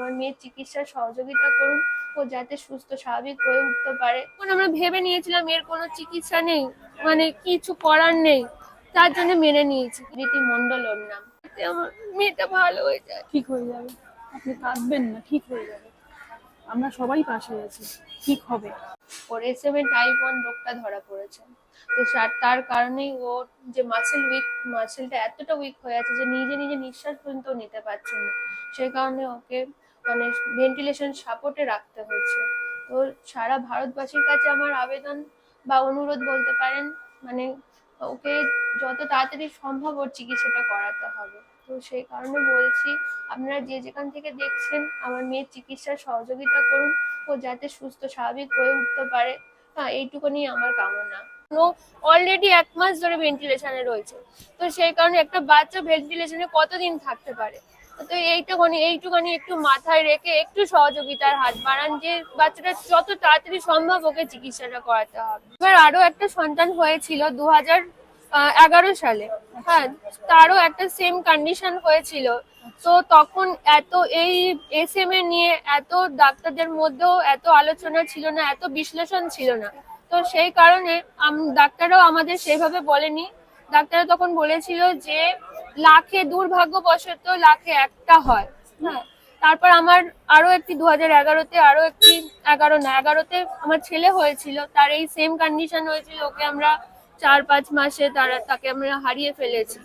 আমার মেয়ের চিকিৎসার সহযোগিতা করুন, ও যাতে সুস্থ স্বাভাবিক হয়ে উঠতে পারে। এখন আমরা ভেবে নিয়েছিলাম এর কোনো চিকিৎসা নেই, মানে কিছু করার নেই, তার জন্য মেনে নিয়েছি। রীতি মণ্ডল ওর নাম, আমার মেয়েটা ভালো হয়ে যায়। ঠিক হয়ে যাবে, আপনি কাঁদবেন না, ঠিক হয়ে যাবে, আমরা সবাই পাশে আছি, ঠিক হবে। ওর SMA টাইপ 1 রোগটা ধরা পড়েছে। তো তার কারণেই ওর যে মাসেলটা এতটা উইক হয়ে আছে যে নিজে নিজে নিঃশ্বাস পর্যন্ত নিতে পারছে না। সেই কারণে ওকে মানে ভেন্টিলেশন সাপোর্টে রাখতে হচ্ছে। তো সারা ভারতবাসীর কাছে আমার আবেদন বা অনুরোধ বলতে পারেন, মানে ওকে যত তাড়াতাড়ি সম্ভব ওর চিকিৎসাটা করাতে হবে। তো সেই কারণে বলছি, আপনারা যে যেখান থেকে দেখছেন আমার মেয়ের চিকিৎসার সহযোগিতা করুন, ও যাতে সুস্থ স্বাভাবিক হয়ে উঠতে পারে। হ্যাঁ, এইটুকুনি আমার কামনা। অলরেডি 1 মাস ধরে ভেন্টিলেশনে রয়েছে, তো সেই কারণে একটা বাচ্চা ভেন্টিলেশনে কতদিন থাকতে পারে। তো এইটুখানি একটু মাথায় রেখে একটু সহযোগিতার হাত বাড়ান, যে বাচ্চাটা যত তাড়াতাড়ি সম্ভব ওকে চিকিৎসাটা করাতে হবে। এবার আরো একটা সন্তান হয়েছিল 2011 সালে। হ্যাঁ, তারও একটা সেম কন্ডিশন হয়েছিল। তো তখন এত এই SMA নিয়ে এত ডাক্তারদের মধ্যেও এত আলোচনা ছিল না, এত বিশ্লেষণ ছিল না। তো সেই কারণে ডাক্তাররাও আমাদের সেভাবে বলেনি। ডাক্তাররা তখন বলেছিল যে লাখে, দুর্ভাগ্যবশত লাখে একটা হয়। হ্যাঁ, তারপর আমার আরো একটি 2011-তে আরো একটি 11তে আমার ছেলে হয়েছিল, তার এই সেম কন্ডিশন হয়েছিল। ওকে আমরা 4-5 মাসে তাকে আমরা হারিয়ে ফেলেছি।